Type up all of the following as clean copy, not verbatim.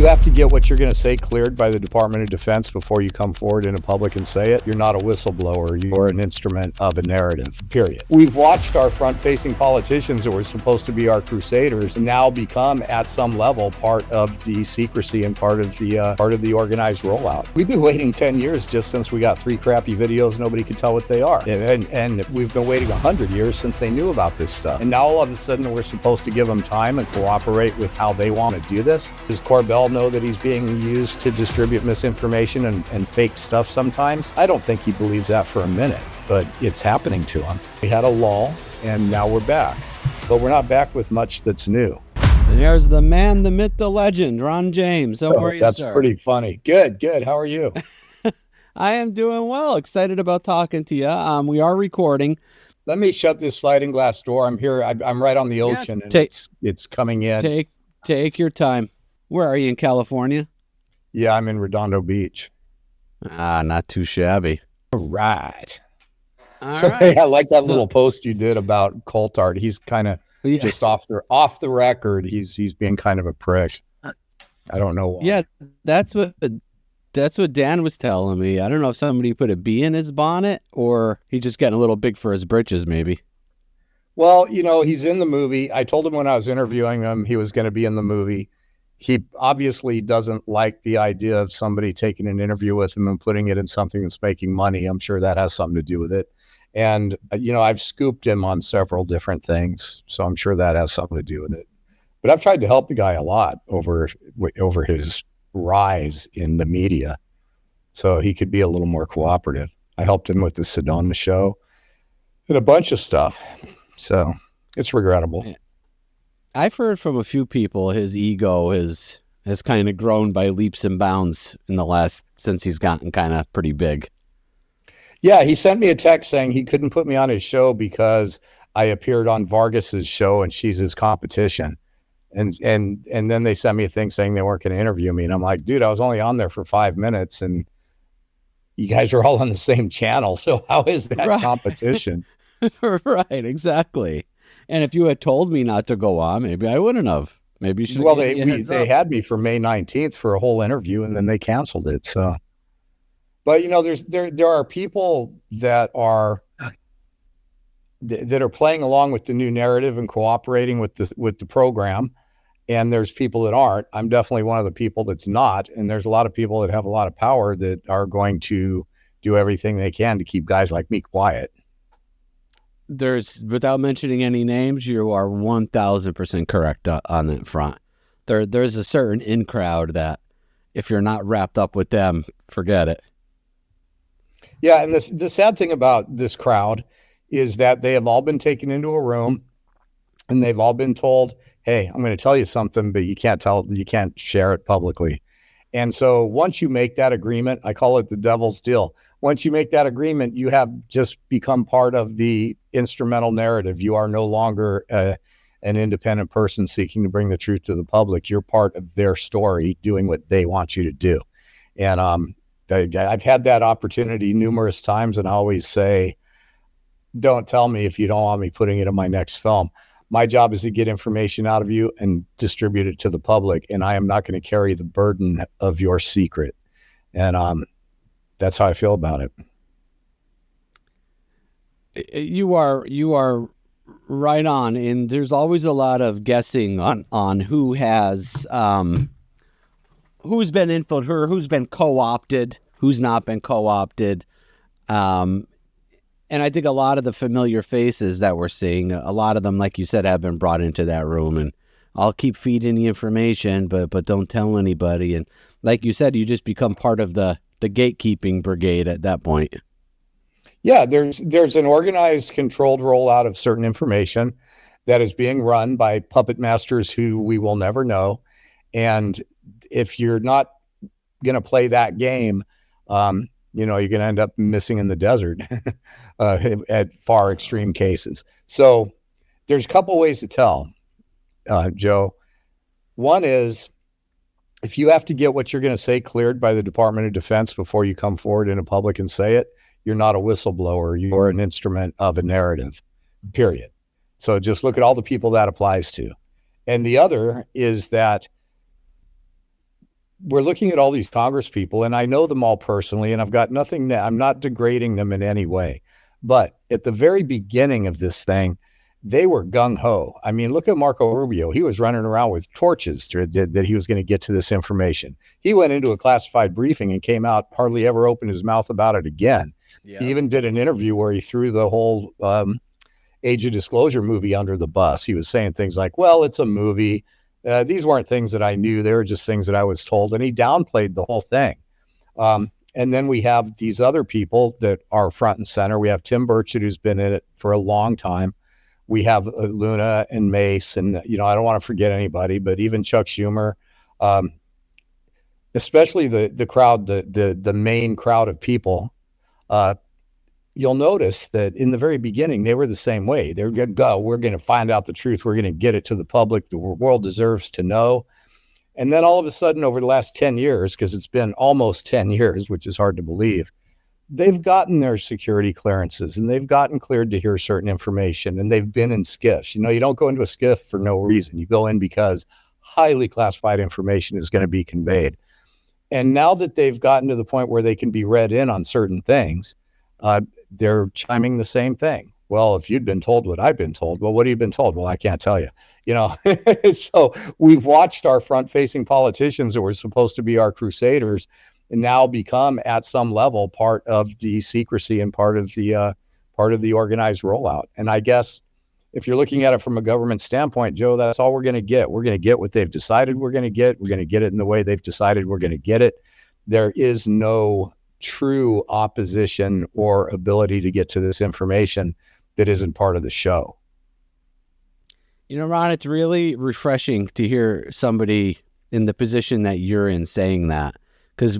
you have to get what you're going to say cleared by the Department of Defense before you come forward in a public and say it, you're not a whistleblower. You're an instrument of a narrative, period. We've watched our front-facing politicians that were supposed to be our crusaders now become, at some level, part of the secrecy and part of the organized rollout. We've been waiting 10 years just since we got 3 crappy videos. Nobody could tell what they are. And we've been waiting 100 years since they knew about this stuff. And now all of a sudden we're supposed to give them time and cooperate with how they want to do this. Does Corbell know that he's being used to distribute misinformation and fake stuff sometimes? I don't think he believes that for a minute, but it's happening to him. We had a lull, and now we're back. But we're not back with much that's new. There's the man, the myth, the legend, Ron James. How are you, that's sir? Pretty funny. Good. How are you? I am doing well. Excited about talking to you. We are recording. Let me shut this sliding glass door. I'm here. I'm right on the ocean, and it's coming in. Take your time. Where are you, in California? Yeah, I'm in Redondo Beach. Not too shabby. All right. All so right. Hey, I like that little post you did about Coulthard. He's kind of just off the record. He's being kind of a prick. I don't know why. Yeah, that's what Dan was telling me. I don't know if somebody put a bee in his bonnet or he's just getting a little big for his britches, maybe. Well, he's in the movie. I told him when I was interviewing him he was going to be in the movie. He obviously doesn't like the idea of somebody taking an interview with him and putting it in something that's making money. I'm sure that has something to do with it. And, I've scooped him on several different things, so I'm sure that has something to do with it. But I've tried to help the guy a lot over his rise in the media so he could be a little more cooperative. I helped him with the Sedona show and a bunch of stuff. So it's regrettable. I've heard from a few people his ego has kind of grown by leaps and bounds since he's gotten kind of pretty big. Yeah, he sent me a text saying he couldn't put me on his show because I appeared on Vargas's show and she's his competition. And then they sent me a thing saying they weren't going to interview me. And I'm like, dude, I was only on there for 5 minutes and you guys are all on the same channel. So how is that competition? Right, exactly. And if you had told me not to go on, maybe I wouldn't have. Maybe you should have. Well, they had me for May 19th for a whole interview and then they canceled it. So, but there are people that are playing along with the new narrative and cooperating with the program. And there's people that aren't. I'm definitely one of the people that's not. And there's a lot of people that have a lot of power that are going to do everything they can to keep guys like me quiet. Without mentioning any names, you are 1,000% correct on that front. There's a certain in crowd that if you're not wrapped up with them, forget it. Yeah, and the sad thing about this crowd is that they have all been taken into a room and they've all been told, hey, I'm going to tell you something, but you can't share it publicly. And so once you make that agreement, I call it the devil's deal. Once you make that agreement, you have just become part of the instrumental narrative. You are no longer an independent person seeking to bring the truth to the public. You're part of their story, doing what they want you to do. And I've had that opportunity numerous times, and I always say, don't tell me if you don't want me putting it in my next film. My job is to get information out of you and distribute it to the public, and I am not going to carry the burden of your secret. And that's how I feel about it. You are right on, and there's always a lot of guessing on who has who's been infiltrated, who's been co-opted, who's not been co-opted. And I think a lot of the familiar faces that we're seeing, a lot of them, like you said, have been brought into that room. And I'll keep feeding the information, but don't tell anybody. And like you said, you just become part of the gatekeeping brigade at that point. Yeah, there's an organized, controlled rollout of certain information that is being run by puppet masters who we will never know. And if you're not going to play that game, you're going to end up missing in the desert at far extreme cases. So there's a couple ways to tell, Joe. One is if you have to get what you're going to say cleared by the Department of Defense before you come forward in a public and say it, you're not a whistleblower. You're an instrument of a narrative, period. So just look at all the people that applies to. And the other is that we're looking at all these Congress people, and I know them all personally, and I've got nothing, I'm not degrading them in any way. But at the very beginning of this thing, they were gung ho. I mean, look at Marco Rubio. He was running around with torches that he was going to get to this information. He went into a classified briefing and came out, hardly ever opened his mouth about it again. Yeah. He even did an interview where he threw the whole Age of Disclosure movie under the bus. He was saying things like, well, it's a movie. These weren't things that I knew. They were just things that I was told. And he downplayed the whole thing. And then we have these other people that are front and center. We have Tim Burchett, who's been in it for a long time. We have Luna and Mace, and, you know, I don't want to forget anybody, but even Chuck Schumer, especially the crowd, the main crowd of people, you'll notice that in the very beginning, they were the same way. They're going to go, we're going to find out the truth. We're going to get it to the public. The world deserves to know. And then all of a sudden, over the last 10 years, because it's been almost 10 years, which is hard to believe, they've gotten their security clearances and they've gotten cleared to hear certain information, and they've been in SCIFs. You know, you don't go into a SCIF for no reason. You go in because highly classified information is going to be conveyed. And now that they've gotten to the point where they can be read in on certain things, they're chiming the same thing. Well, if you'd been told what I've been told, well, what have you been told? Well, I can't tell you, you know. So we've watched our front-facing politicians that were supposed to be our crusaders and now become at some level part of the secrecy and part of the organized rollout. And I guess if you're looking at it from a government standpoint, Joe, that's all we're going to get. We're going to get what they've decided we're going to get. We're going to get it in the way they've decided we're going to get it. There is no true opposition or ability to get to this information that isn't part of the show. You know, Ron, it's really refreshing to hear somebody in the position that you're in saying that, because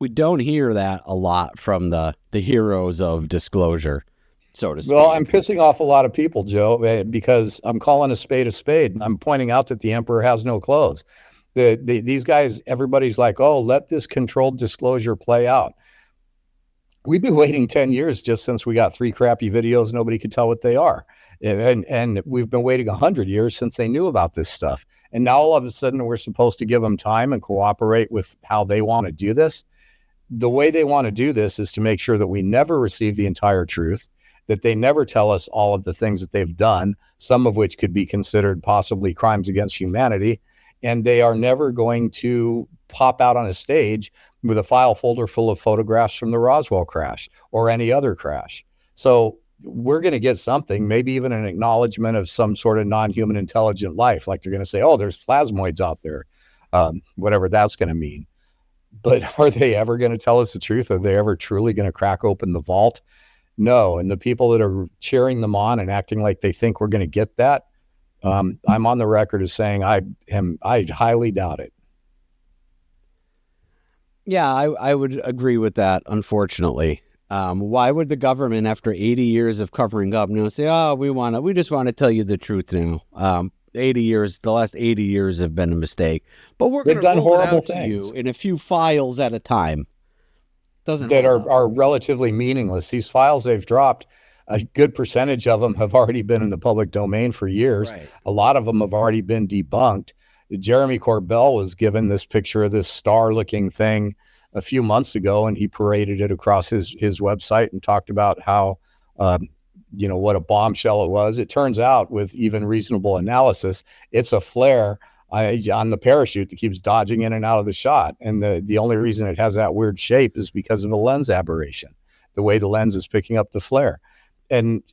we don't hear that a lot from the heroes of disclosure, so to speak. Well, I'm pissing off a lot of people, Joe, because I'm calling a spade a spade. I'm pointing out that the emperor has no clothes. These guys, everybody's like, oh, let this controlled disclosure play out. We've been waiting 10 years just since we got 3 crappy videos. Nobody could tell what they are. And we've been waiting 100 years since they knew about this stuff. And now all of a sudden we're supposed to give them time and cooperate with how they want to do this. The way they want to do this is to make sure that we never receive the entire truth, that they never tell us all of the things that they've done, some of which could be considered possibly crimes against humanity. And they are never going to pop out on a stage with a file folder full of photographs from the Roswell crash or any other crash. So we're going to get something, maybe even an acknowledgement of some sort of non-human intelligent life. Like they're going to say, oh, there's plasmoids out there, whatever that's going to mean. But are they ever going to tell us the truth? Are they ever truly going to crack open the vault? No. And the people that are cheering them on and acting like they think we're going to get that, I'm on the record as saying I highly doubt it. Yeah, I would agree with that, unfortunately. Why would the government, after 80 years of covering up, say, oh, we just want to tell you the truth now. 80 years, the last 80 years have been a mistake. But we're going to roll horrible things to you in a few files at a time. That are relatively meaningless. These files they've dropped, a good percentage of them have already been in the public domain for years. Right. A lot of them have already been debunked. Jeremy Corbell was given this picture of this star-looking thing a few months ago, and he paraded it across his website and talked about how, what a bombshell it was. It turns out, with even reasonable analysis, it's a flare on the parachute that keeps dodging in and out of the shot. And the only reason it has that weird shape is because of a lens aberration, the way the lens is picking up the flare. And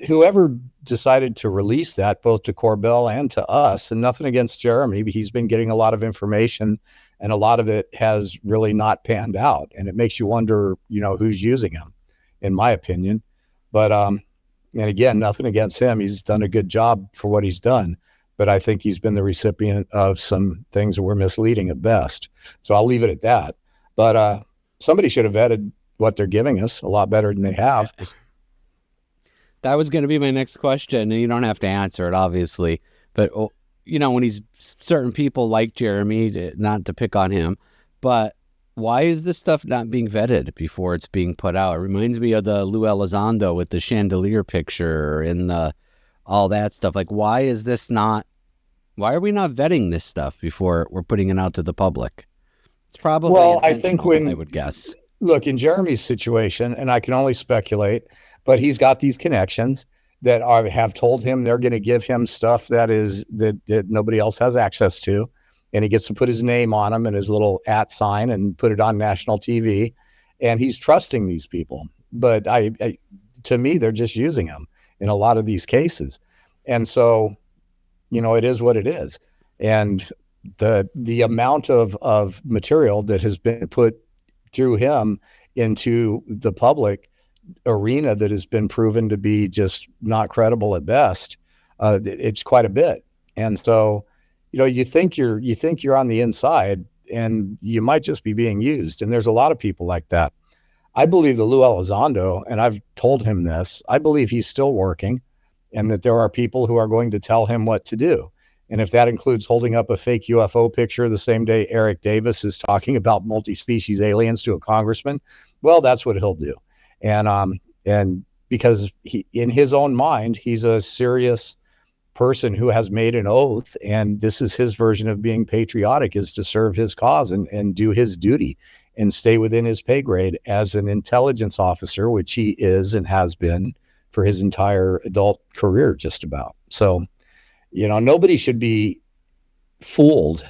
whoever decided to release that, both to Corbell and to us, and nothing against Jeremy, but he's been getting a lot of information and a lot of it has really not panned out. And it makes you wonder, who's using him, in my opinion. But, and again, nothing against him. He's done a good job for what he's done. But I think he's been the recipient of some things that were misleading at best. So I'll leave it at that. But somebody should have vetted what they're giving us a lot better than they have. That was going to be my next question, and you don't have to answer it, obviously. But, when he's certain people like Jeremy, not to pick on him, but why is this stuff not being vetted before it's being put out? It reminds me of the Lou Elizondo with the chandelier picture and all that stuff. Like, why are we not vetting this stuff before we're putting it out to the public? It's probably Well, I think intentional, I would guess. look, in Jeremy's situation, and I can only speculate, but he's got these connections that have told him they're going to give him stuff that nobody else has access to, and he gets to put his name on them and his little @ sign and put it on national TV, and he's trusting these people. But to me, they're just using him in a lot of these cases, and so it is what it is, and the amount of material that has been put through him into the public arena that has been proven to be just not credible at best. It's quite a bit, and so you think you're on the inside, and you might just be being used. And there's a lot of people like that. I believe that Lou Elizondo, and I've told him this, I believe he's still working, and that there are people who are going to tell him what to do. And if that includes holding up a fake UFO picture the same day Eric Davis is talking about multi-species aliens to a congressman, well, that's what he'll do. And because in his own mind, he's a serious person who has made an oath, and this is his version of being patriotic, is to serve his cause and do his duty and stay within his pay grade as an intelligence officer, which he is and has been for his entire adult career, just about. So, nobody should be fooled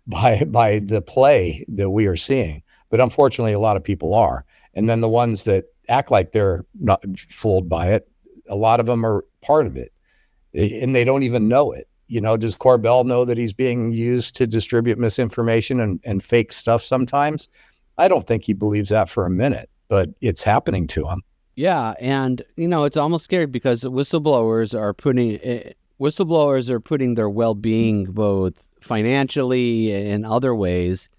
by the play that we are seeing, but unfortunately, a lot of people are. And then the ones that act like they're not fooled by it, a lot of them are part of it, and they don't even know it. Does Corbell know that he's being used to distribute misinformation and fake stuff sometimes? I don't think he believes that for a minute, but it's happening to him. Yeah, and it's almost scary because whistleblowers are putting their well-being, both financially and other ways,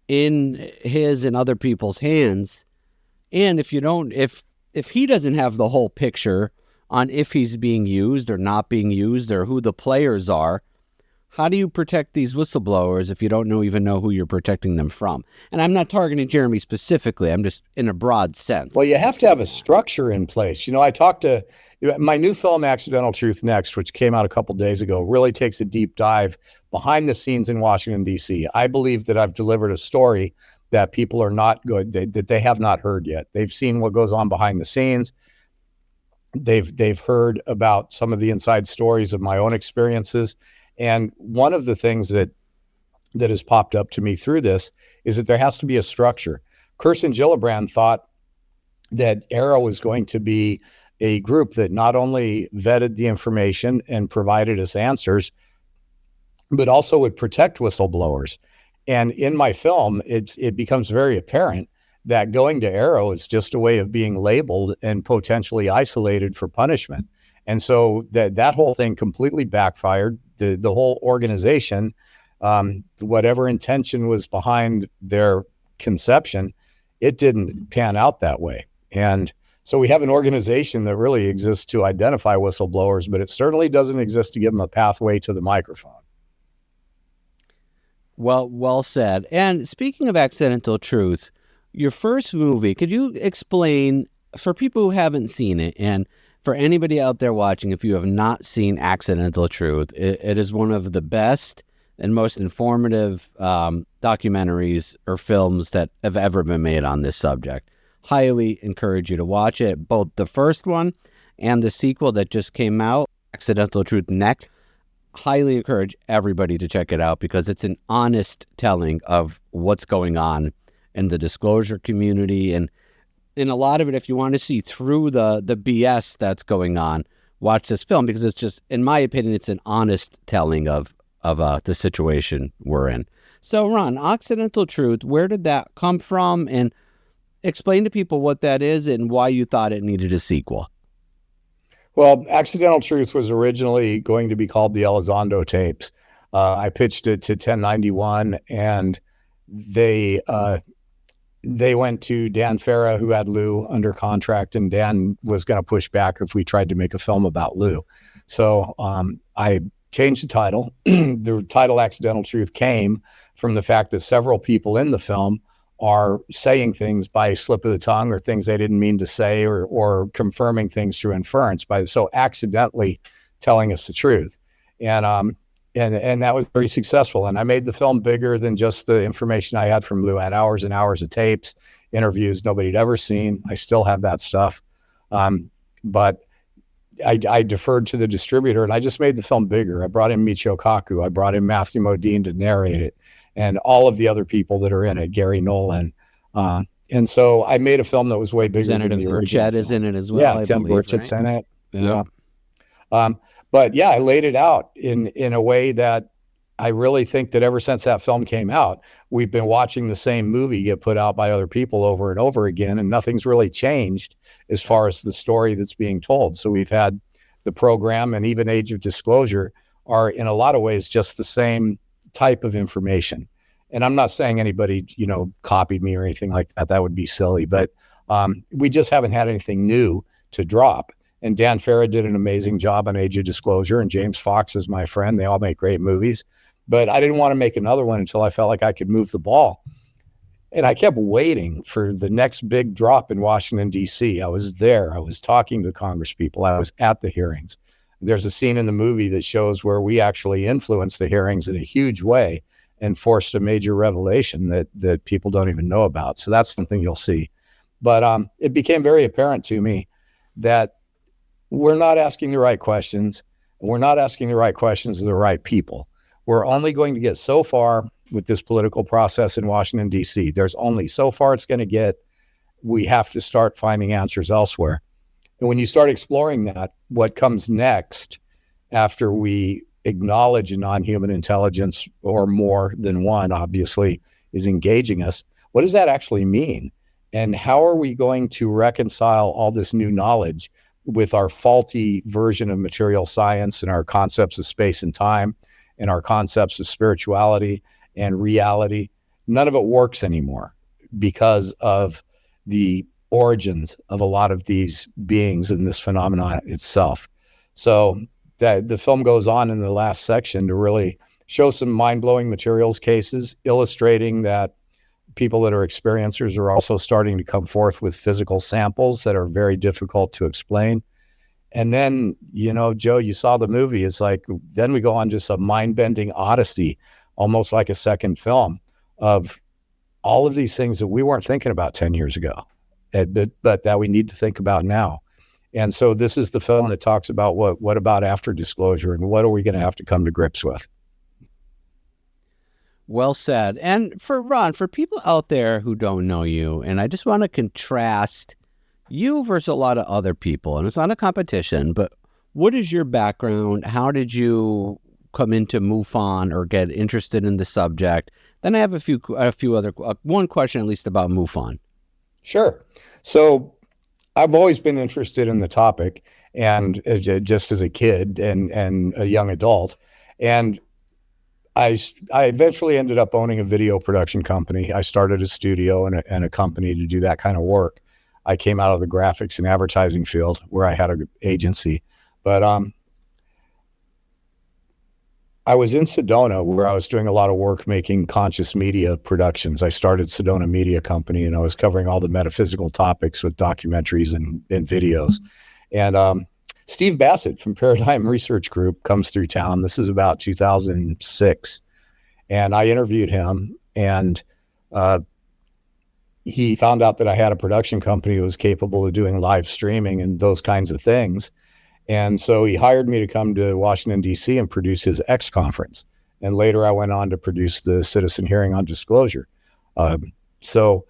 in his and other people's hands. And if he doesn't have the whole picture on if he's being used or not being used or who the players are, how do you protect these whistleblowers if you don't even know who you're protecting them from? And I'm not targeting Jeremy specifically. I'm just in a broad sense. Well, you have to have a structure in place. I talked to my new film, Accidental Truth Next, which came out a couple days ago, really takes a deep dive behind the scenes in Washington, D.C. I believe that I've delivered a story that people are not good, that they have not heard yet. They've seen what goes on behind the scenes. They've heard about some of the inside stories of my own experiences. And one of the things that has popped up to me through this is that there has to be a structure. Kirsten Gillibrand thought that Arrow was going to be a group that not only vetted the information and provided us answers, but also would protect whistleblowers. And in my film, it becomes very apparent that going to Arrow is just a way of being labeled and potentially isolated for punishment. And so that whole thing completely backfired. The whole organization, whatever intention was behind their conception, it didn't pan out that way. And so we have an organization that really exists to identify whistleblowers, but it certainly doesn't exist to give them a pathway to the microphone. Well said. And speaking of Accidental Truths, your first movie, could you explain for people who haven't seen it, and for anybody out there watching, if you have not seen Accidental Truth, it is one of the best and most informative documentaries or films that have ever been made on this subject. Highly encourage you to watch it, both the first one and the sequel that just came out, Accidental Truth Next. Highly encourage everybody to check it out because it's an honest telling of what's going on in the disclosure community. And in a lot of it, if you want to see through the BS that's going on, watch this film because it's just, in my opinion, it's an honest telling of the situation we're in. So, Ron, Accidental Truth, where did that come from? And explain to people what that is and why you thought it needed a sequel. Well, Accidental Truth was originally going to be called the Elizondo tapes. I pitched it to 1091, and they went to Dan Farah, who had Lou under contract, and Dan was going to push back if we tried to make a film about Lou. So I changed the title. The title Accidental Truth came from the fact that several people in the film are saying things by slip of the tongue or things they didn't mean to say, or confirming things through inference so accidentally telling us the truth. And and that was very successful. And I made the film bigger than just the information I had from Lou. I had hours and hours of tapes, interviews nobody'd ever seen. I still have that stuff. But I deferred to the distributor, and I just made the film bigger. I brought in Michio Kaku. I brought in Matthew Modine to narrate it, and all of the other people that are in it, Gary Nolan. And so I made a film that was way bigger than the original Burchett is in it as well. Yeah, I Tim believe, Burchett's right? in it. Yeah. But yeah, I laid it out in a way that I really think that ever since that film came out, we've been watching the same movie get put out by other people over and over again, and nothing's really changed as far as the story that's being told. So we've had the program and even Age of Disclosure are in a lot of ways just the same type of information. And I'm not saying anybody, copied me or anything like that. That would be silly, but we just haven't had anything new to drop. And Dan Farah did an amazing job on Age of Disclosure, and James Fox is my friend. They all make great movies. But I didn't want to make another one until I felt like I could move the ball. And I kept waiting for the next big drop in Washington, D.C. I was there. I was talking to Congress people. I was at the hearings. There's a scene in the movie that shows where we actually influenced the hearings in a huge way and forced a major revelation that people don't even know about. So that's something you'll see. But it became very apparent to me that we're not asking the right questions. We're not asking the right questions to the right people. We're only going to get so far with this political process in Washington, D.C. There's only so far it's going to get. We have to start finding answers elsewhere. And when you start exploring that, what comes next after we acknowledge a non-human intelligence, or more than one, obviously, is engaging us, what does that actually mean? And how are we going to reconcile all this new knowledge with our faulty version of material science and our concepts of space and time and our concepts of spirituality and reality? None of it works anymore because of the origins of a lot of these beings and this phenomenon itself. So that the film goes on in the last section to really show some mind-blowing materials cases, illustrating that people that are experiencers are also starting to come forth with physical samples that are very difficult to explain. And then, Joe, you saw the movie. It's like, then we go on just a mind-bending odyssey, almost like a second film of all of these things that we weren't thinking about 10 years ago, but that we need to think about now. And so this is the film that talks about what about after disclosure, and what are we going to have to come to grips with? Well said. And for Ron, for people out there who don't know you, and I just want to contrast you versus a lot of other people, and it's not a competition, but what is your background? How did you come into MUFON or get interested in the subject? Then I have a few other, one question at least about MUFON. Sure. So I've always been interested in the topic, and just as a kid and a young adult. And I eventually ended up owning a video production company. I started a studio and a company to do that kind of work. I came out of the graphics and advertising field where I had an agency. But I was in Sedona where I was doing a lot of work making conscious media productions. I started Sedona Media Company, and I was covering all the metaphysical topics with documentaries and videos. And Steve Bassett from Paradigm Research Group comes through town. This is about 2006. And I interviewed him, and he found out that I had a production company that was capable of doing live streaming and those kinds of things. And so he hired me to come to Washington, D.C. and produce his X conference. And later I went on to produce the citizen hearing on disclosure. So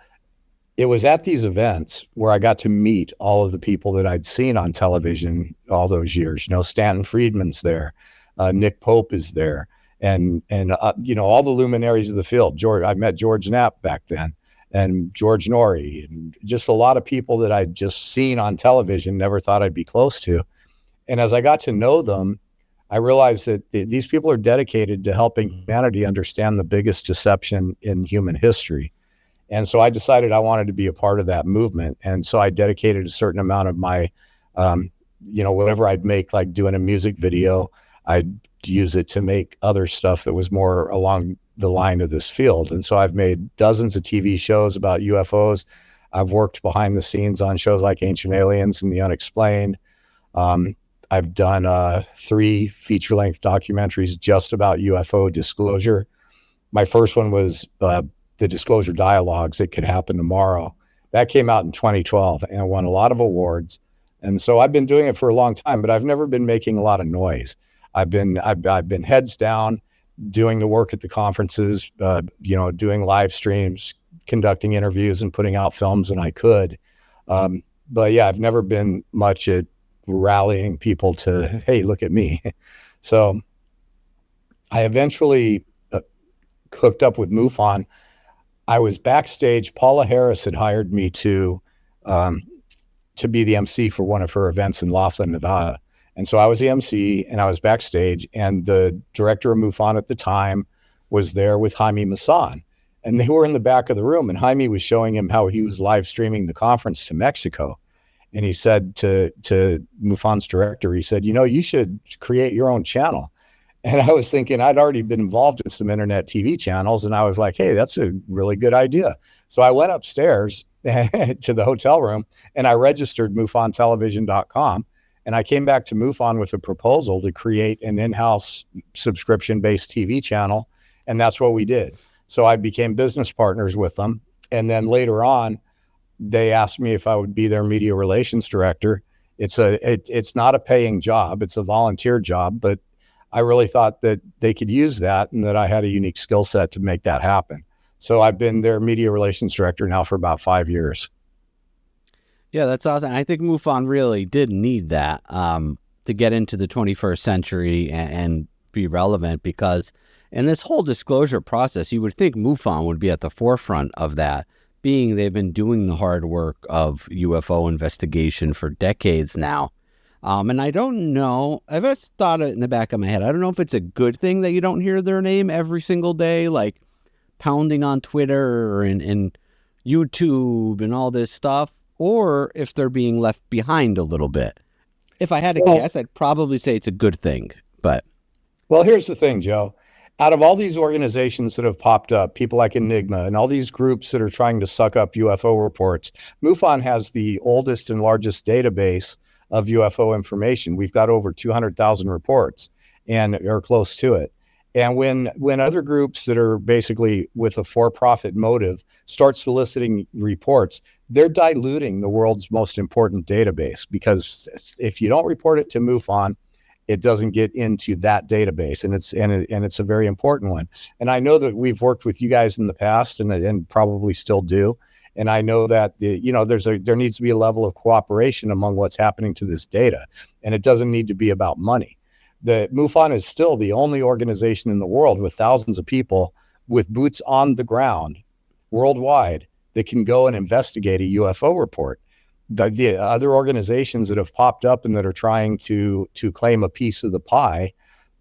it was at these events where I got to meet all of the people that I'd seen on television all those years. Stanton Friedman's there. Nick Pope is there. And all the luminaries of the field. I met George Knapp back then, and George Norrie, and just a lot of people that I'd just seen on television, never thought I'd be close to. And as I got to know them, I realized that these people are dedicated to helping humanity understand the biggest deception in human history. And so I decided I wanted to be a part of that movement. And so I dedicated a certain amount of my, whatever I'd make, like doing a music video, I'd use it to make other stuff that was more along the line of this field. And so I've made dozens of TV shows about UFOs. I've worked behind the scenes on shows like Ancient Aliens and The Unexplained. I've done 3 feature-length documentaries just about UFO disclosure. My first one was the Disclosure Dialogues. It Could Happen Tomorrow. That came out in 2012 and won a lot of awards. And so I've been doing it for a long time, but I've never been making a lot of noise. I've been heads down, doing the work at the conferences, doing live streams, conducting interviews, and putting out films when I could. But yeah, I've never been much at rallying people to, hey, look at me. So I eventually hooked up with MUFON. I was backstage. Paula Harris had hired me to be the MC for one of her events in Laughlin, Nevada. And so I was the MC and I was backstage, and the director of MUFON at the time was there with Jaime Maussan. And they were in the back of the room, and Jaime was showing him how he was live streaming the conference to Mexico. And he said to MUFON's director, he said, you should create your own channel. And I was thinking, I'd already been involved in some internet TV channels, and I was like, hey, that's a really good idea. So I went upstairs to the hotel room and I registered MUFONtelevision.com. And I came back to MUFON with a proposal to create an in-house subscription-based TV channel. And that's what we did. So I became business partners with them. And then later on, they asked me if I would be their media relations director. It's not a paying job. It's a volunteer job, but I really thought that they could use that and that I had a unique skill set to make that happen. So I've been their media relations director now for about 5 years. Yeah, that's awesome. I think MUFON really did need that to get into the 21st century and be relevant, because in this whole disclosure process, you would think MUFON would be at the forefront of that, being they've been doing the hard work of UFO investigation for decades now. And I don't know, I've just thought it in the back of my head. I don't know if it's a good thing that you don't hear their name every single day, like pounding on Twitter and YouTube and all this stuff, or if they're being left behind a little bit. If I had to guess, I'd probably say it's a good thing. But well, here's the thing, Joe. Out of all these organizations that have popped up, people like Enigma and all these groups that are trying to suck up UFO reports, MUFON has the oldest and largest database of UFO information. We've got over 200,000 reports and are close to it. And when other groups that are basically with a for-profit motive start soliciting reports, they're diluting the world's most important database, because if you don't report it to MUFON, it doesn't get into that database, and it's a very important one. And I know that we've worked with you guys in the past, and probably still do. And I know that there needs to be a level of cooperation among what's happening to this data, and it doesn't need to be about money. The MUFON is still the only organization in the world with thousands of people with boots on the ground worldwide that can go and investigate a UFO report. The other organizations that have popped up and that are trying to claim a piece of the pie,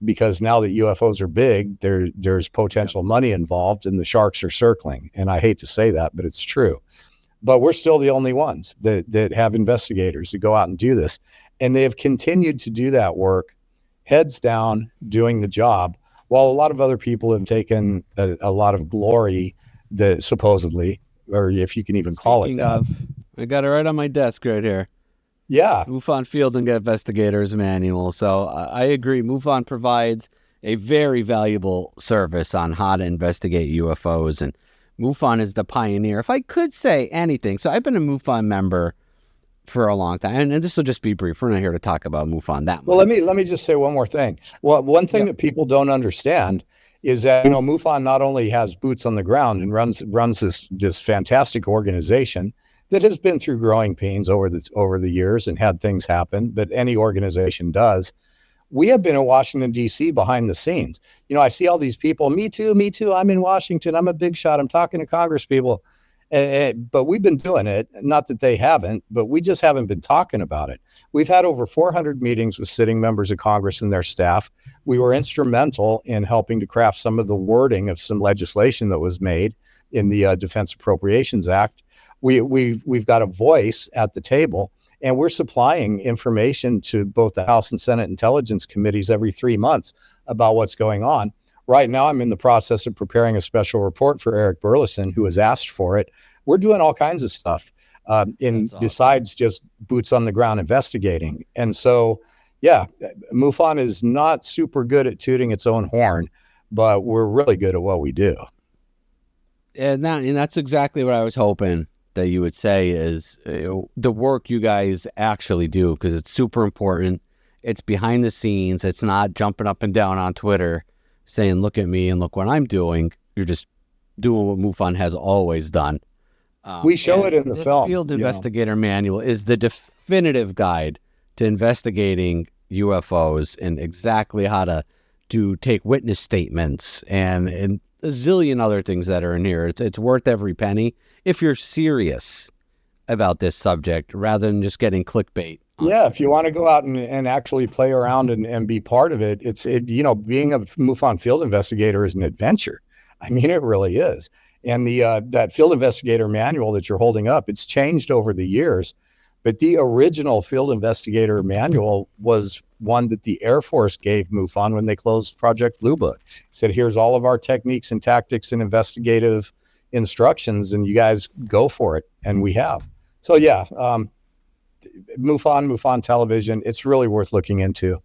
because now that UFOs are big, there's potential money involved and the sharks are circling. And I hate to say that, but it's true. But we're still the only ones that have investigators that go out and do this. And they have continued to do that work, heads down, doing the job, while a lot of other people have taken a lot of glory, that supposedly, or if you can even call it that. I got it right on my desk right here. Yeah. MUFON Field and Investigators Manual. So I agree. MUFON provides a very valuable service on how to investigate UFOs, and MUFON is the pioneer. If I could say anything, so I've been a MUFON member for a long time, and this will just be brief. We're not here to talk about MUFON that much. Well, let me just say one more thing. Well, one thing that people don't understand is that MUFON not only has boots on the ground and runs this fantastic organization that has been through growing pains over the years and had things happen, but any organization does. We have been in Washington, D.C. behind the scenes. I see all these people, me too, I'm in Washington, I'm a big shot, I'm talking to Congress people. But we've been doing it, not that they haven't, but we just haven't been talking about it. We've had over 400 meetings with sitting members of Congress and their staff. We were instrumental in helping to craft some of the wording of some legislation that was made in the Defense Appropriations Act. We've got a voice at the table, and we're supplying information to both the House and Senate Intelligence Committees every 3 months about what's going on. Right now, I'm in the process of preparing a special report for Eric Burleson, who has asked for it. We're doing all kinds of stuff Awesome. besides just boots on the ground investigating. And so, yeah, MUFON is not super good at tooting its own horn, but we're really good at what we do. And that's exactly what I was hoping that you would say is the work you guys actually do, because it's super important. It's behind the scenes. It's not jumping up and down on Twitter saying, look at me and look what I'm doing. You're just doing what MUFON has always done. We show And it in the this film. Field you know. Investigator Manual is the definitive guide to investigating UFOs and exactly how to take witness statements and a zillion other things that are in here. It's worth every penny if you're serious about this subject rather than just getting clickbait. Yeah, if you want to go out and actually play around and be part of it, being a MUFON field investigator is an adventure. I mean, it really is. And the that field investigator manual that you're holding up, it's changed over the years, but the original field investigator manual was one that the Air Force gave MUFON when they closed Project Blue Book. It said, here's all of our techniques and tactics and investigative instructions, and you guys go for it. And we have. So yeah, MUFON television, it's really worth looking into.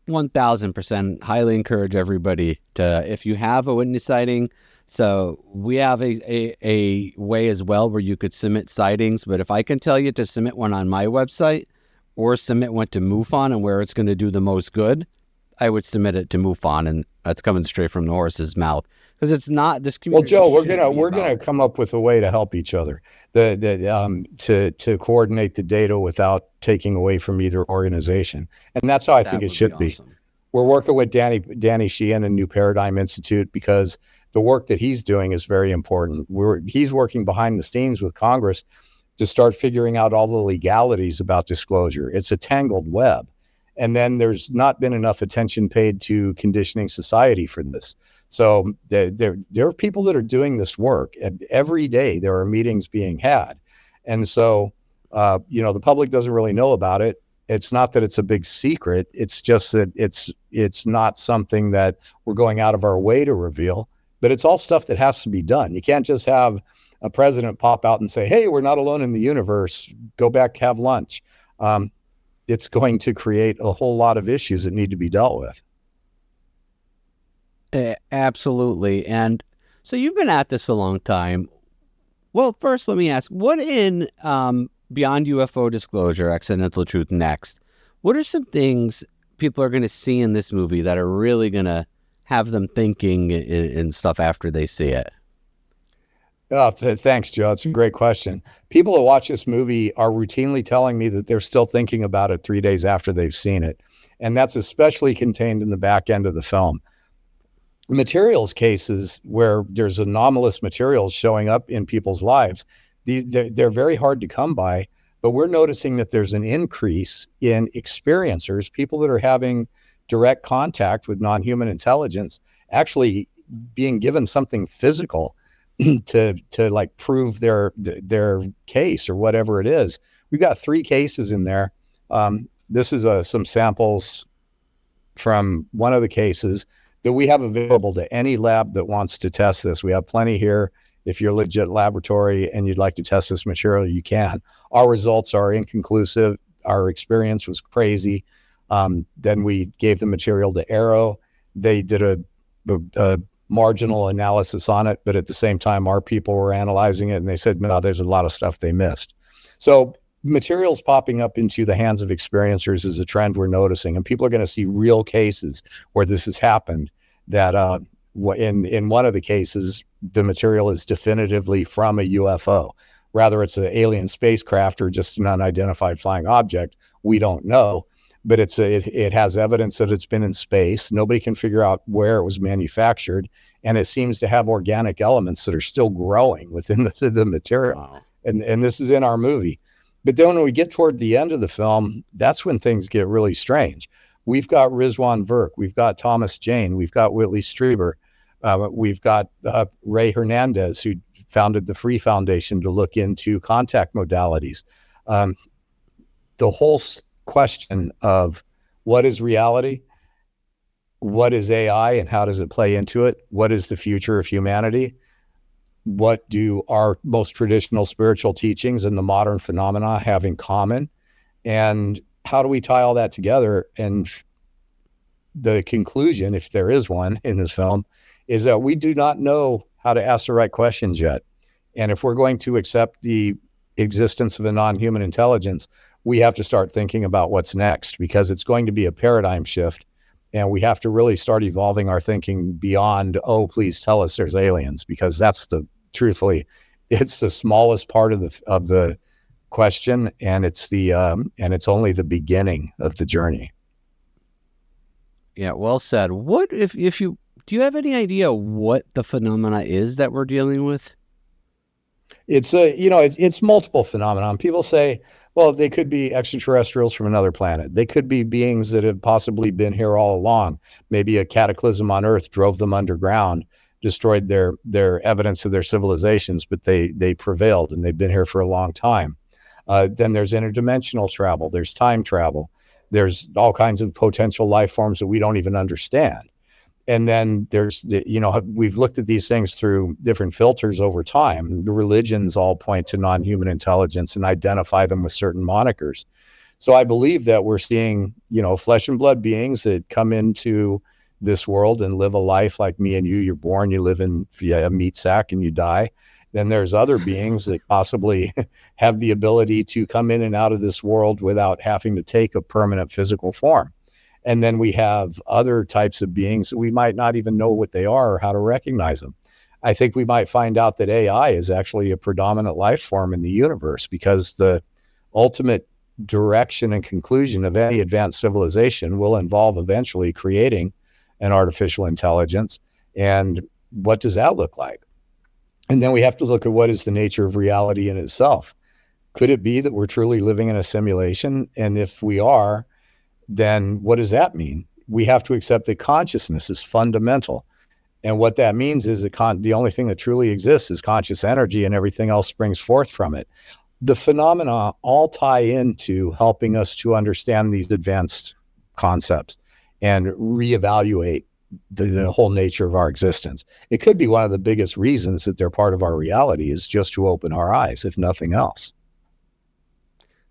1000%. Highly encourage everybody to, if you have a witness sighting. So we have a way as well where you could submit sightings, but if I can tell you to submit one on my website or submit one to MUFON and where it's going to do the most good, I would submit it to MUFON, and that's coming straight from the horse's mouth, because it's not this community. Well, Joe, we're gonna come up with a way to help each other, to coordinate the data without taking away from either organization, and that's how I think it should be. We're working with Danny Sheehan and New Paradigm Institute because the work that he's doing is very important. He's working behind the scenes with Congress to start figuring out all the legalities about disclosure. It's a tangled web. And then there's not been enough attention paid to conditioning society for this. So there are people that are doing this work, and every day there are meetings being had. And so, the public doesn't really know about it. It's not that it's a big secret. It's just that it's not something that we're going out of our way to reveal, but it's all stuff that has to be done. You can't just have a president pop out and say, hey, we're not alone in the universe. Go back, have lunch. It's going to create a whole lot of issues that need to be dealt with. Absolutely. And so you've been at this a long time. Well, first, let me ask, what in Beyond UFO Disclosure, Accidental Truth Next, what are some things people are going to see in this movie that are really going to have them thinking and stuff after they see it? Thanks, Joe. It's a great question. People that watch this movie are routinely telling me that they're still thinking about it 3 days after they've seen it. And that's especially contained in the back end of the film. Materials cases where there's anomalous materials showing up in people's lives, they're very hard to come by, but we're noticing that there's an increase in experiencers, people that are having direct contact with non-human intelligence, actually being given something physical to like prove their case or whatever it is. We've got 3 cases in there. This is some samples from one of the cases that we have available to any lab that wants to test this. We have plenty here. If you're a legit laboratory and you'd like to test this material, you can. Our results are inconclusive. Our experience was crazy. Then we gave the material to Arrow. They did a marginal analysis on it, but at the same time, our people were analyzing it, and they said, no, there's a lot of stuff they missed. So materials popping up into the hands of experiencers is a trend we're noticing, and people are going to see real cases where this has happened, that in one of the cases, the material is definitively from a UFO. Rather, it's an alien spacecraft or just an unidentified flying object. We don't know. But it has evidence that it's been in space. Nobody can figure out where it was manufactured, and it seems to have organic elements that are still growing within the material. Wow. And this is in our movie. But then when we get toward the end of the film, that's when things get really strange. We've got Rizwan Virk, we've got Thomas Jane, we've got Whitley Strieber, we've got Ray Hernandez, who founded the Free Foundation to look into contact modalities. The whole question of what is reality, what is AI, and how does it play into it? What is the future of humanity? What do our most traditional spiritual teachings and the modern phenomena have in common? And how do we tie all that together? And the conclusion, if there is one in this film, is that we do not know how to ask the right questions yet. And if we're going to accept the existence of a non-human intelligence, we have to start thinking about what's next, because it's going to be a paradigm shift. And we have to really start evolving our thinking beyond, oh, please tell us there's aliens, because that's truthfully, it's the smallest part of the question, and it's only the beginning of the journey. Yeah, well said. What if you do you have any idea what the phenomena is that we're dealing with? It's multiple phenomenon. People say, well, they could be extraterrestrials from another planet. They could be beings that have possibly been here all along. Maybe a cataclysm on Earth drove them underground, destroyed their evidence of their civilizations, but they prevailed and they've been here for a long time. Then there's interdimensional travel. There's time travel. There's all kinds of potential life forms that we don't even understand. And then we've looked at these things through different filters over time. The religions all point to non-human intelligence and identify them with certain monikers. So I believe that we're seeing, flesh and blood beings that come into this world and live a life like me and you. You're born, you live in a meat sack, and you die. Then there's other beings that possibly have the ability to come in and out of this world without having to take a permanent physical form. And then we have other types of beings that we might not even know what they are or how to recognize them. I think we might find out that AI is actually a predominant life form in the universe, because the ultimate direction and conclusion of any advanced civilization will involve eventually creating an artificial intelligence. And what does that look like? And then we have to look at what is the nature of reality in itself. Could it be that we're truly living in a simulation? And if we are, then what does that mean? We have to accept that consciousness is fundamental. And what that means is that the only thing that truly exists is conscious energy, and everything else springs forth from it. The phenomena all tie into helping us to understand these advanced concepts and reevaluate the whole nature of our existence. It could be one of the biggest reasons that they're part of our reality, is just to open our eyes, if nothing else.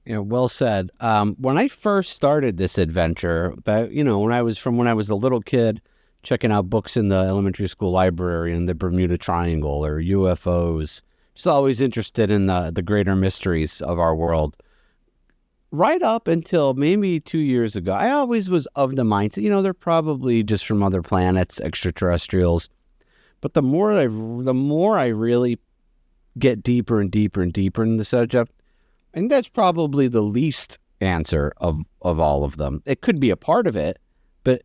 Yeah, well said. When I first started this adventure, but when I was a little kid, checking out books in the elementary school library and the Bermuda Triangle or UFOs, just always interested in the greater mysteries of our world. Right up until maybe 2 years ago, I always was of the mindset, they're probably just from other planets, extraterrestrials. But the more I really get deeper and deeper and deeper in the subject, and that's probably the least answer of all of them. It could be a part of it, but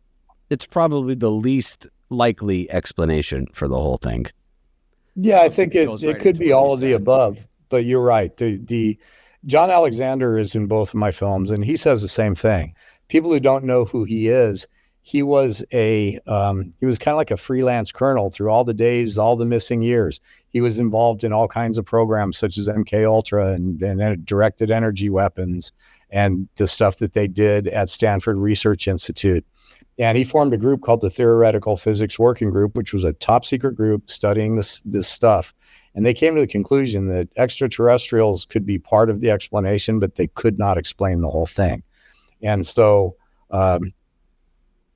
it's probably the least likely explanation for the whole thing. Yeah, I think it could be all of the above, but you're right. The John Alexander is in both of my films, and he says the same thing. People who don't know who he is, he was kind of like a freelance colonel through all the days, all the missing years. He was involved in all kinds of programs such as MK Ultra and directed energy weapons and the stuff that they did at Stanford Research Institute. And he formed a group called the Theoretical Physics Working Group, which was a top secret group studying this stuff. And they came to the conclusion that extraterrestrials could be part of the explanation, but they could not explain the whole thing. And so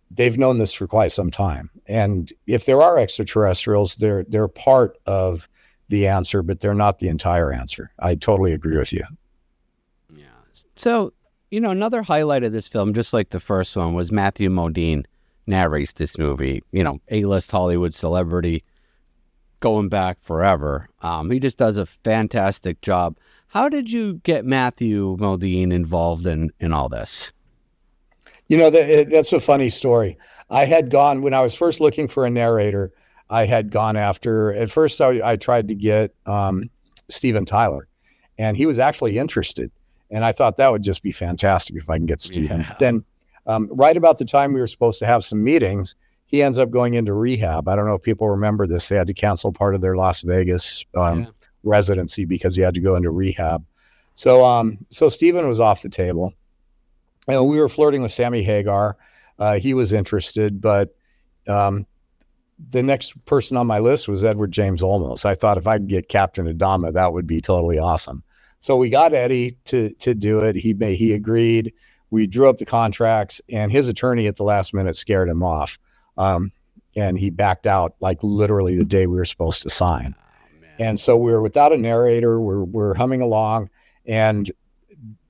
they've known this for quite some time. And if there are extraterrestrials, they're part of the answer, but they're not the entire answer. I totally agree with you. Yeah. So, another highlight of this film, just like the first one, was Matthew Modine narrates this movie. A-list Hollywood celebrity going back forever. He just does a fantastic job. How did you get Matthew Modine involved in all this? That's a funny story. I had gone, when I was first looking for a narrator, I had gone after, at first I tried to get Steven Tyler, and he was actually interested. And I thought that would just be fantastic if I can get Steven. Yeah. Then right about the time we were supposed to have some meetings, he ends up going into rehab. I don't know if people remember this. They had to cancel part of their Las Vegas residency because he had to go into rehab. So Steven was off the table. We were flirting with Sammy Hagar. He was interested, but the next person on my list was Edward James Olmos. I thought if I could get Captain Adama, that would be totally awesome. So we got Eddie to do it. He agreed. We drew up the contracts, and his attorney at the last minute scared him off. And he backed out like literally the day we were supposed to sign. And so we were without a narrator. We're humming along, and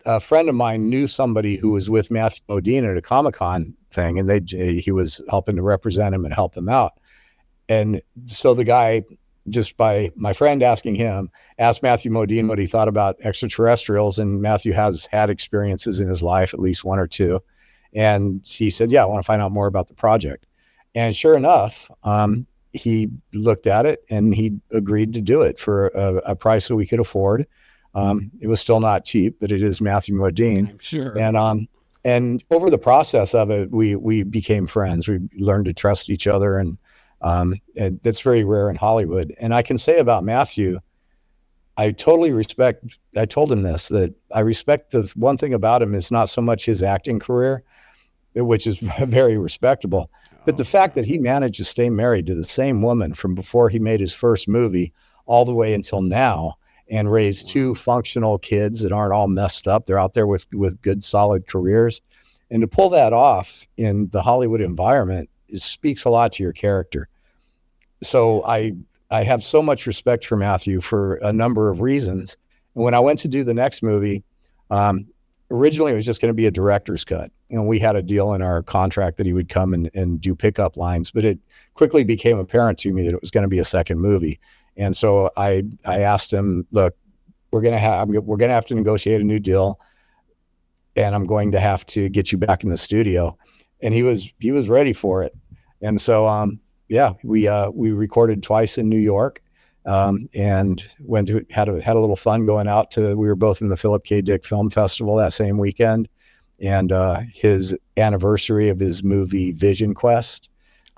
a friend of mine knew somebody who was with Matthew Modine at a Comic-Con thing, and he was helping to represent him and help him out. And so the guy, just by my friend asking him, asked Matthew Modine what he thought about extraterrestrials, and Matthew has had experiences in his life, at least one or two. And he said, yeah, I want to find out more about the project. And sure enough, he looked at it and he agreed to do it for a price that we could afford. It was still not cheap, but it is Matthew Modine. I'm sure. And over the process of it, we became friends. We learned to trust each other, and that's very rare in Hollywood. And I can say about Matthew, I told him this, that I respect the one thing about him is not so much his acting career, which is very respectable, but the fact that he managed to stay married to the same woman from before he made his first movie all the way until now, and raise two functional kids that aren't all messed up. They're out there with good, solid careers. And to pull that off in the Hollywood environment speaks a lot to your character. So I have so much respect for Matthew for a number of reasons. And when I went to do the next movie, originally it was just going to be a director's cut. We had a deal in our contract that he would come and do pickup lines, but it quickly became apparent to me that it was going to be a second movie. And so I asked him, look, we're going to have to negotiate a new deal, and I'm going to have to get you back in the studio. And he was ready for it. And so, we recorded twice in New York, and had a little fun going out we were both in the Philip K. Dick Film Festival that same weekend. And his anniversary of his movie Vision Quest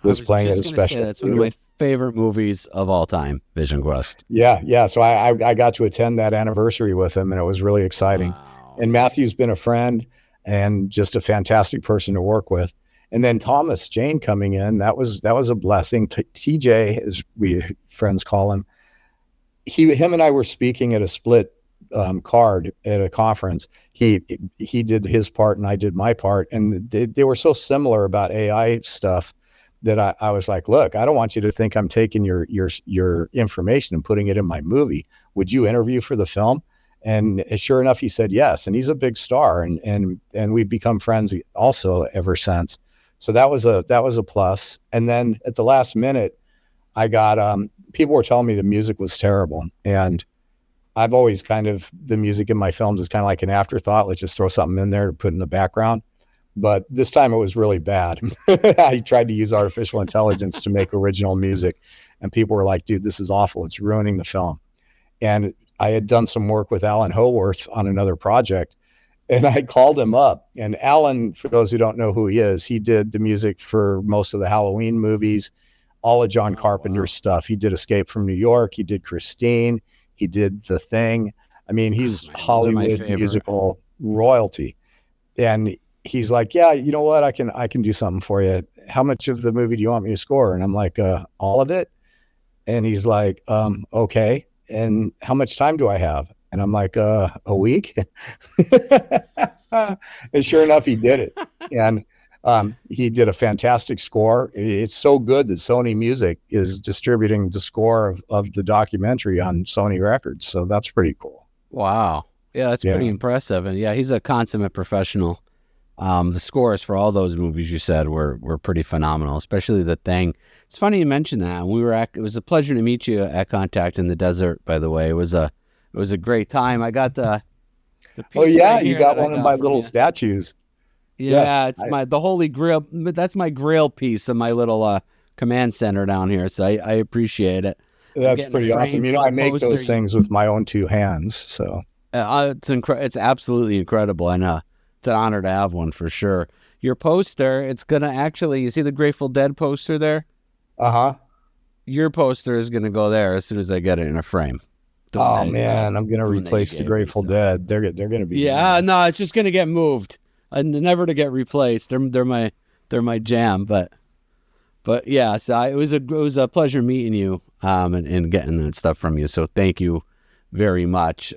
was playing at a special. That's one of my favorite movies of all time, Vision Quest. Yeah. So I got to attend that anniversary with him, and it was really exciting. Wow. And Matthew's been a friend and just a fantastic person to work with. And then Thomas Jane coming in, that was a blessing. TJ, as we friends call him, him and I were speaking at a split card at a conference. He did his part and I did my part, and they were so similar about AI stuff that I was like, look, I don't want you to think I'm taking your information and putting it in my movie. Would you interview for the film? And sure enough, he said yes. And he's a big star, and we've become friends also ever since. So that was a plus. And then at the last minute, I got people were telling me the music was terrible, and I've always the music in my films is kind of like an afterthought. Let's just throw something in there to put in the background. But this time it was really bad. I tried to use artificial intelligence to make original music, and people were like, dude, this is awful. It's ruining the film. And I had done some work with Alan Howarth on another project, and I called him up. And Alan, for those who don't know who he is, he did the music for most of the Halloween movies, all of John Carpenter's stuff. He did Escape from New York. He did Christine. He did The Thing. I mean, he's Hollywood musical royalty. And he's like, yeah, you know what? I can do something for you. How much of the movie do you want me to score? And I'm like, all of it. And he's like, okay. And how much time do I have? And I'm like, a week. And sure enough, he did it. And he did a fantastic score. It's so good that Sony Music is distributing the score of the documentary on Sony Records. So that's pretty cool. Wow. Yeah, that's pretty impressive. And yeah, he's a consummate professional. The scores for all those movies you said were pretty phenomenal, especially The Thing. It's funny you mentioned that. It was a pleasure to meet you at Contact in the Desert, by the way. It was a great time. I got the piece. Oh yeah, you got one of my little statues. Yeah, yes, it's the Holy Grail. That's my Grail piece of my little command center down here. So I appreciate it. That's pretty awesome. I make those things with my own two hands. So it's absolutely incredible, and it's an honor to have one for sure. Your poster, it's gonna actually. You see the Grateful Dead poster there? Your poster is gonna go there as soon as I get it in a frame. I'm gonna replace the Grateful Dead. They're gonna be. Yeah, no, it's just gonna get moved. Never to get replaced. They're my jam. But yeah, so it was a pleasure meeting you and getting that stuff from you. So thank you very much.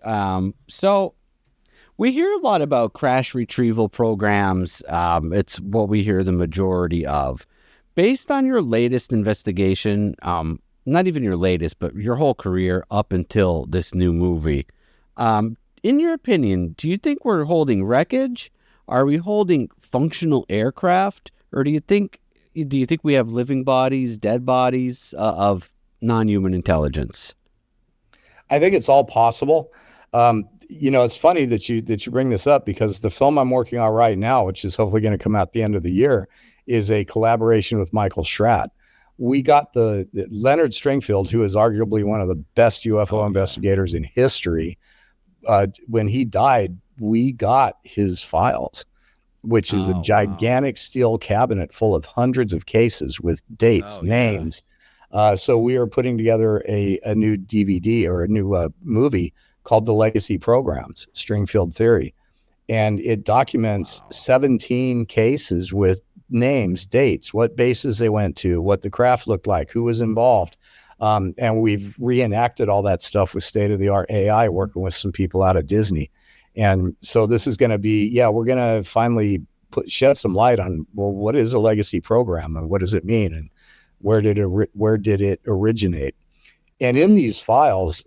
So We hear a lot about crash retrieval programs. It's what we hear the majority of. Based on your latest investigation, not even your latest, but your whole career up until this new movie, in your opinion, do you think we're holding wreckage? Are we holding functional aircraft? Or do you think we have living bodies, dead bodies of non-human intelligence? I think it's all possible. It's funny that you bring this up, because the film I'm working on right now, which is hopefully going to come out at the end of the year, is a collaboration with Michael Schratt. We got the Leonard Stringfield, who is arguably one of the best UFO investigators in history. When he died, we got his files, which is a gigantic steel cabinet full of hundreds of cases with dates, names. So we are putting together a new DVD, or a new movie called The Legacy Programs, Stringfield Theory. And it documents 17 cases with names, dates, what bases they went to, what the craft looked like, who was involved. And we've reenacted all that stuff with state-of-the-art AI, working with some people out of Disney. And so this is going to be, we're going to finally shed some light on, well, what is a legacy program, and what does it mean, and where did it originate? And in these files,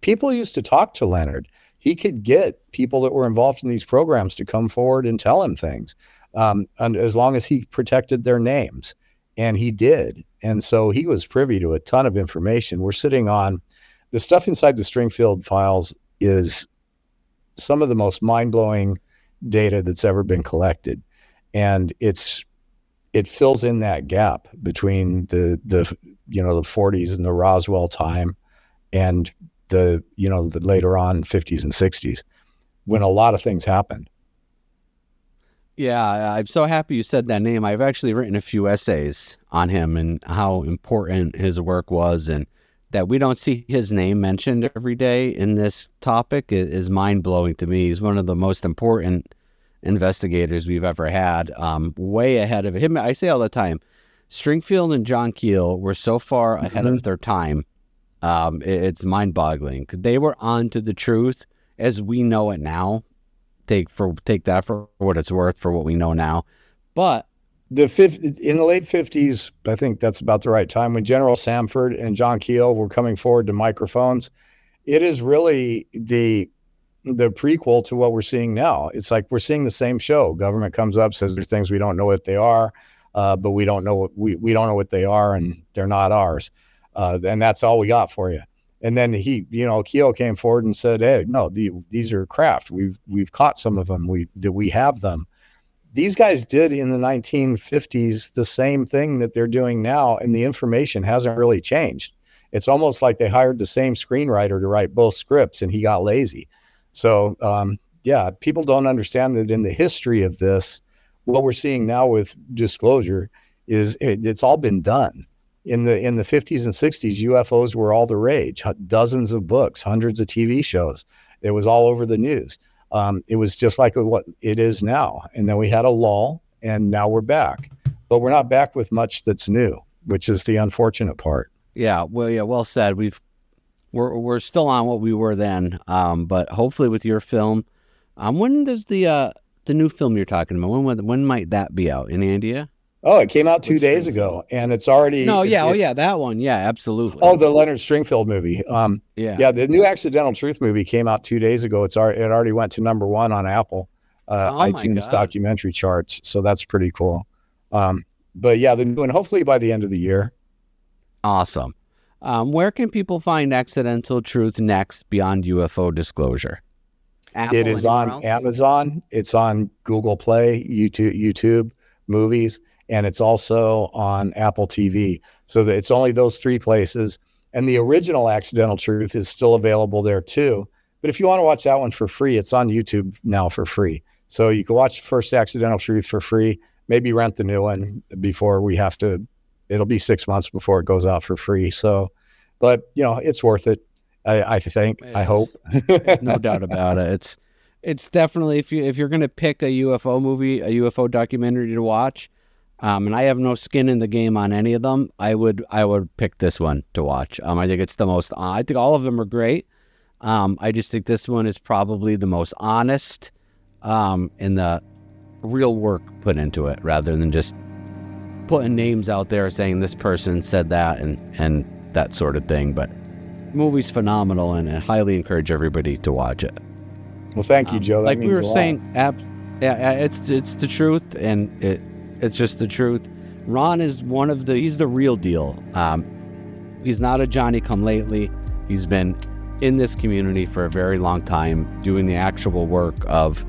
people used to talk to Leonard. He could get people that were involved in these programs to come forward and tell him things, and as long as he protected their names. And he did. And so he was privy to a ton of information. We're sitting on the stuff inside the Stringfield files is some of the most mind-blowing data that's ever been collected. And it fills in that gap between the 40s and the Roswell time, and the later on 50s and 60s, when a lot of things happened. Yeah, I'm so happy you said that name. I've actually written a few essays on him and how important his work was, and that we don't see his name mentioned every day in this topic is mind-blowing to me. He's one of the most important investigators we've ever had, way ahead of him. I say all the time, Stringfield and John Keel were so far ahead of their time. It's mind-boggling. They were on to the truth as we know it now. Take that for what it's worth, for what we know now. But in the late 50s, I think that's about the right time, when General Samford and John Keel were coming forward to microphones. It is really the prequel to what we're seeing now. It's like we're seeing the same show. Government comes up, says there's things we don't know what they are, but we don't know what they are, and they're not ours. And that's all we got for you. And then Keel came forward and said, "Hey, no, these are craft. We've caught some of them. We have them." These guys did in the 1950s the same thing that they're doing now, and the information hasn't really changed. It's almost like they hired the same screenwriter to write both scripts, and he got lazy. So, people don't understand that in the history of this, what we're seeing now with Disclosure is it's all been done. In the 50s and 60s, UFOs were all the rage. Dozens of books, hundreds of TV shows. It was all over the news. It was just like what it is now. And then we had a lull, and now we're back. But we're not back with much that's new, which is the unfortunate part. Yeah, well said. We're still on what we were then. But hopefully with your film, when does the new film you're talking about, when might that be out? Any idea? Oh, it came out 2 days ago, and it's already... No, yeah, that one. Yeah, absolutely. Oh, the Leonard Stringfield movie. Yeah, the new Accidental Truth movie came out 2 days ago. It already went to #1 on Apple iTunes documentary charts, so that's pretty cool. But yeah, the new one, hopefully by the end of the year. Awesome. Where can people find Accidental Truth next beyond UFO Disclosure? Apple, it is on Amazon. It's on Google Play, YouTube Movies, and it's also on Apple TV. So that it's only those three places. And the original Accidental Truth is still available there too. But if you want to watch that one for free, it's on YouTube now for free. So you can watch the first Accidental Truth for free, maybe rent the new one before it'll be 6 months before it goes out for free. So, but it's worth it. I think, I hope. No doubt about it. It's definitely, if you're going to pick a UFO movie, a UFO documentary to watch, and I have no skin in the game on any of them, I would pick this one to watch. I think it's the most, I think all of them are great. I just think this one is probably the most honest, and the real work put into it, rather than just putting names out there saying this person said that and that sort of thing. But the movie's phenomenal, and I highly encourage everybody to watch it. Well, thank you, Joe. That Like means we were a lot. saying, it's the truth, and it's just the truth. Ron is he's the real deal. He's not a Johnny-come-lately. He's been in this community for a very long time, doing the actual work of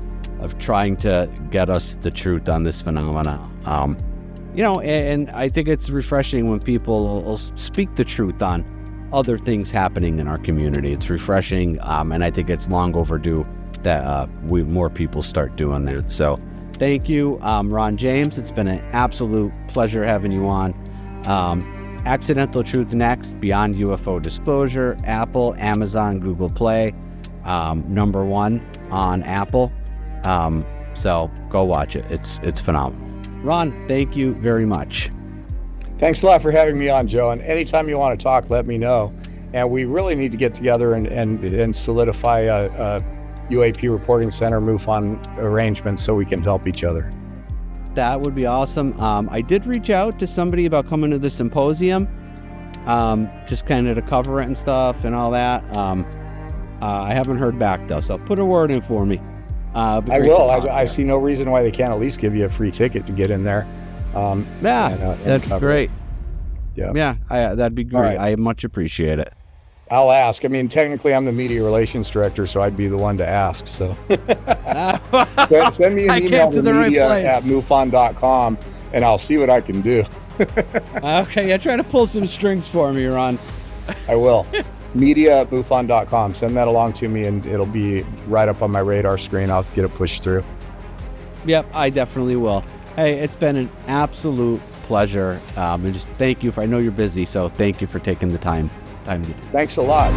trying to get us the truth on this phenomena. And I think it's refreshing when people will speak the truth on other things happening in our community. It's refreshing, and I think it's long overdue that more people start doing that. So thank you, Ron James. It's been an absolute pleasure having you on. Accidental Truth next, Beyond UFO Disclosure, Apple, Amazon, Google Play, #1 on Apple. So go watch it. It's phenomenal. Ron, thank you very much. Thanks a lot for having me on, Joe. And anytime you want to talk, let me know. And we really need to get together and solidify a UAP reporting center MUFON arrangement so we can help each other. That would be awesome. I did reach out to somebody about coming to the symposium, just kind of to cover it and stuff and all that. I haven't heard back though, so put a word in for me. I will. I see no reason why they can't at least give you a free ticket to get in there. That'd be great. Yeah. That'd be great. Right. I much appreciate it. I'll ask. I mean, technically, I'm the media relations director, so I'd be the one to ask. So send me an email to media@mufon.com, and I'll see what I can do. Okay, try to pull some strings for me, Ron. I will. media@mufon.com. Send that along to me, and it'll be right up on my radar screen. I'll get it pushed through. Yep, I definitely will. Hey, it's been an absolute pleasure. And just thank you I know you're busy, so thank you for taking the time to do. Thanks a lot.